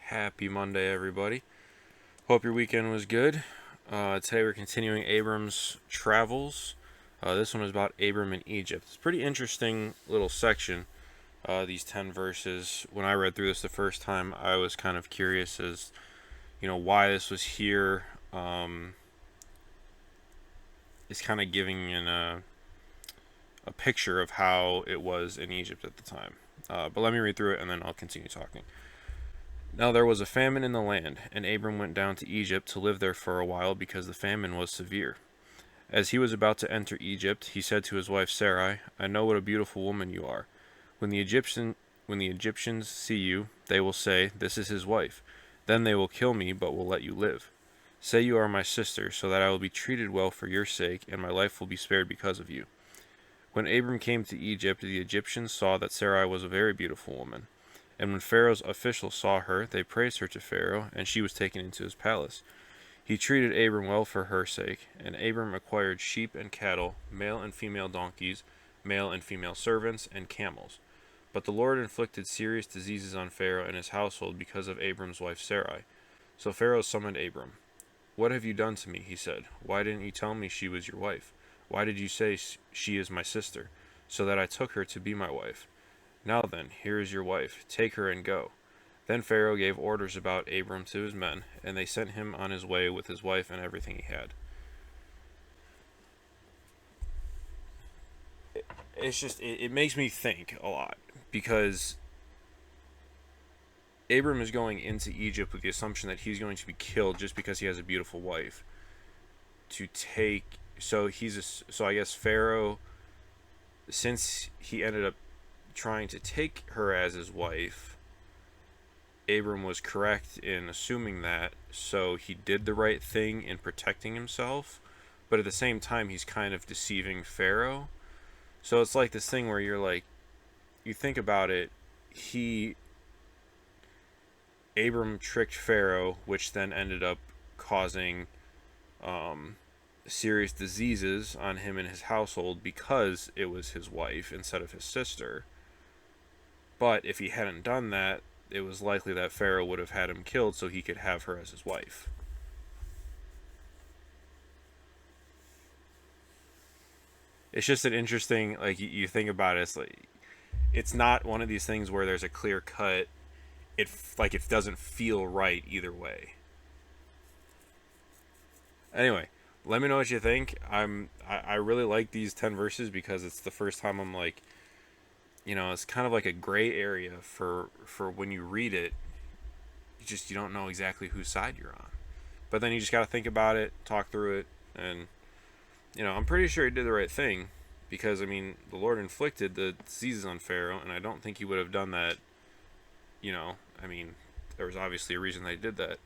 Happy Monday, everybody. Hope your weekend was good. Today we're continuing Abram's travels. This one is about Abram in Egypt. It's a pretty interesting little section, these 10 verses. When I read through this the first time, I was kind of curious as, why this was here. It's kind of giving a picture of how it was in Egypt at the time. But let me read through it and then I'll continue talking. Now there was a famine in the land, and Abram went down to Egypt to live there for a while because the famine was severe. As he was about to enter Egypt, he said to his wife Sarai, "I know what a beautiful woman you are. When the Egyptians see you, they will say, 'This is his wife.' Then they will kill me, but will let you live. Say you are my sister, so that I will be treated well for your sake, and my life will be spared because of you." When Abram came to Egypt, the Egyptians saw that Sarai was a very beautiful woman. And when Pharaoh's officials saw her, they praised her to Pharaoh, and she was taken into his palace. He treated Abram well for her sake, and Abram acquired sheep and cattle, male and female donkeys, male and female servants, and camels. But the Lord inflicted serious diseases on Pharaoh and his household because of Abram's wife Sarai. So Pharaoh summoned Abram. "What have you done to me?" he said. "Why didn't you tell me she was your wife? Why did you say she is my sister, so that I took her to be my wife? Now then, here is your wife. Take her and go." Then Pharaoh gave orders about Abram to his men, and they sent him on his way with his wife and everything he had. It makes me think a lot, because Abram is going into Egypt with the assumption that he's going to be killed just because he has a beautiful wife. So I guess Pharaoh, since he ended up trying to take her as his wife, Abram was correct in assuming that, so he did the right thing in protecting himself, but at the same time he's kind of deceiving Pharaoh. So it's like this thing where you think about it, Abram tricked Pharaoh, which then ended up causing serious diseases on him and his household because it was his wife instead of his sister. But if he hadn't done that, it was likely that Pharaoh would have had him killed so he could have her as his wife. It's just an interesting, you think about it, it's not one of these things where there's a clear cut, it doesn't feel right either way. Anyway, let me know what you think. I really like these 10 verses because it's the first time I'm it's kind of like a gray area for when you read it. You don't know exactly whose side you're on. But then you just got to think about it, talk through it, and I'm pretty sure he did the right thing because the Lord inflicted the diseases on Pharaoh, and I don't think he would have done that. There was obviously a reason they did that.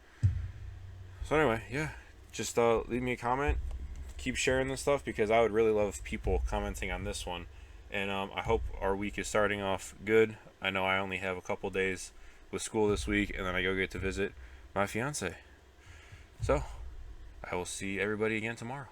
So anyway, yeah, just leave me a comment. Keep sharing this stuff because I would really love people commenting on this one. And I hope our week is starting off good. I know I only have a couple days with school this week, and then I go get to visit my fiance. So, I will see everybody again tomorrow.